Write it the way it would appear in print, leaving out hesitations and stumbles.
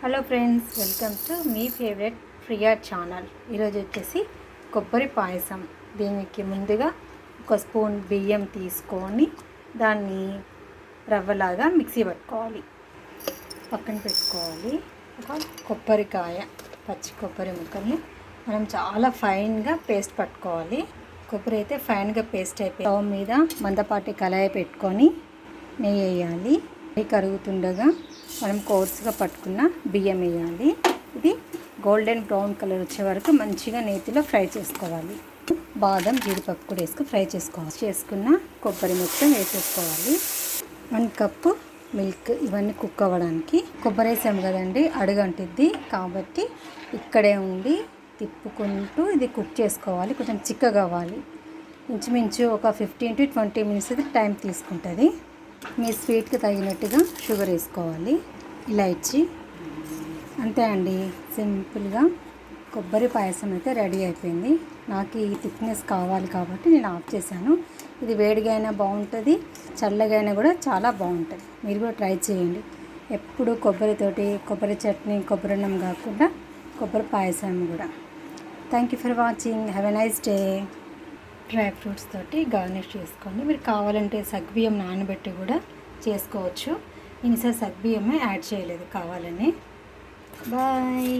Hello friends, welcome to me favourite Priya channel. ఈరోజు వచ్చేసి కొబ్బరి పాయసం. దీనికి ముందుగా ఒక స్పూన్ బియ్యం తీసుకొని దాన్ని రవ్వలాగా మిక్సీ పట్టుకోవాలి, పక్కన పెట్టుకోవాలి. ఒక కొబ్బరికాయ, పచ్చి కొబ్బరి ముక్కల్ని మనం చాలా ఫైన్గా పేస్ట్ పట్టుకోవాలి. కొబ్బరి అయితే ఫైన్గా పేస్ట్ అయిపోయి స్టవ్ మీద మందపాటి కళాయి పెట్టుకొని నెయ్యి వేయాలి. నెయ్యి కరుగుతుండగా మనం కోర్సుగా పట్టుకున్న బియ్యం వేయాలి. ఇది గోల్డెన్ బ్రౌన్ కలర్ వచ్చే వరకు మంచిగా నేతిలో ఫ్రై చేసుకోవాలి. బాదం, జీడిపప్పు కూడా వేసుకుని ఫ్రై చేసుకోవాలి. చేసుకున్న కొబ్బరి మొత్తం వేసేసుకోవాలి. 1 కప్పు మిల్క్. ఇవన్నీ కుక్ అవ్వడానికి. కొబ్బరి వేసాము కదండి, అడుగంటిద్ది కాబట్టి ఇక్కడే ఉండి తిప్పుకుంటూ ఇది కుక్ చేసుకోవాలి. కొంచెం చిక్కగా అవ్వాలి. ఇంచుమించు ఒక 15 to 20 minutes అయితే టైం తీసుకుంటుంది. మీ స్వీట్కి తగినట్టుగా షుగర్ వేసుకోవాలి. ఇలాచి. అంతే అండి, సింపుల్గా కొబ్బరి పాయసం అయితే రెడీ అయిపోయింది. నాకు ఈ థిక్నెస్ కావాలి కాబట్టి నేను ఆఫ్ చేశాను. ఇది వేడిగా అయినా బాగుంటుంది, చల్లగా అయినా కూడా చాలా బాగుంటుంది. మీరు కూడా ట్రై చేయండి. ఎప్పుడు కొబ్బరితోటి కొబ్బరి చట్నీ, కొబ్బరి అన్నం కాకుండా కొబ్బరి పాయసం కూడా. Thank you for watching. Have a nice day. Dry fruits తోటి గార్నిష్ చేసుకోండి. మీరు కావాలంటే సగ్గుబియ్యం నానబెట్టి కూడా చేసుకోవచ్చు. ఈసారి సగ్గుబియ్యమే యాడ్ చేయలేదు కావాలని. బాయ్.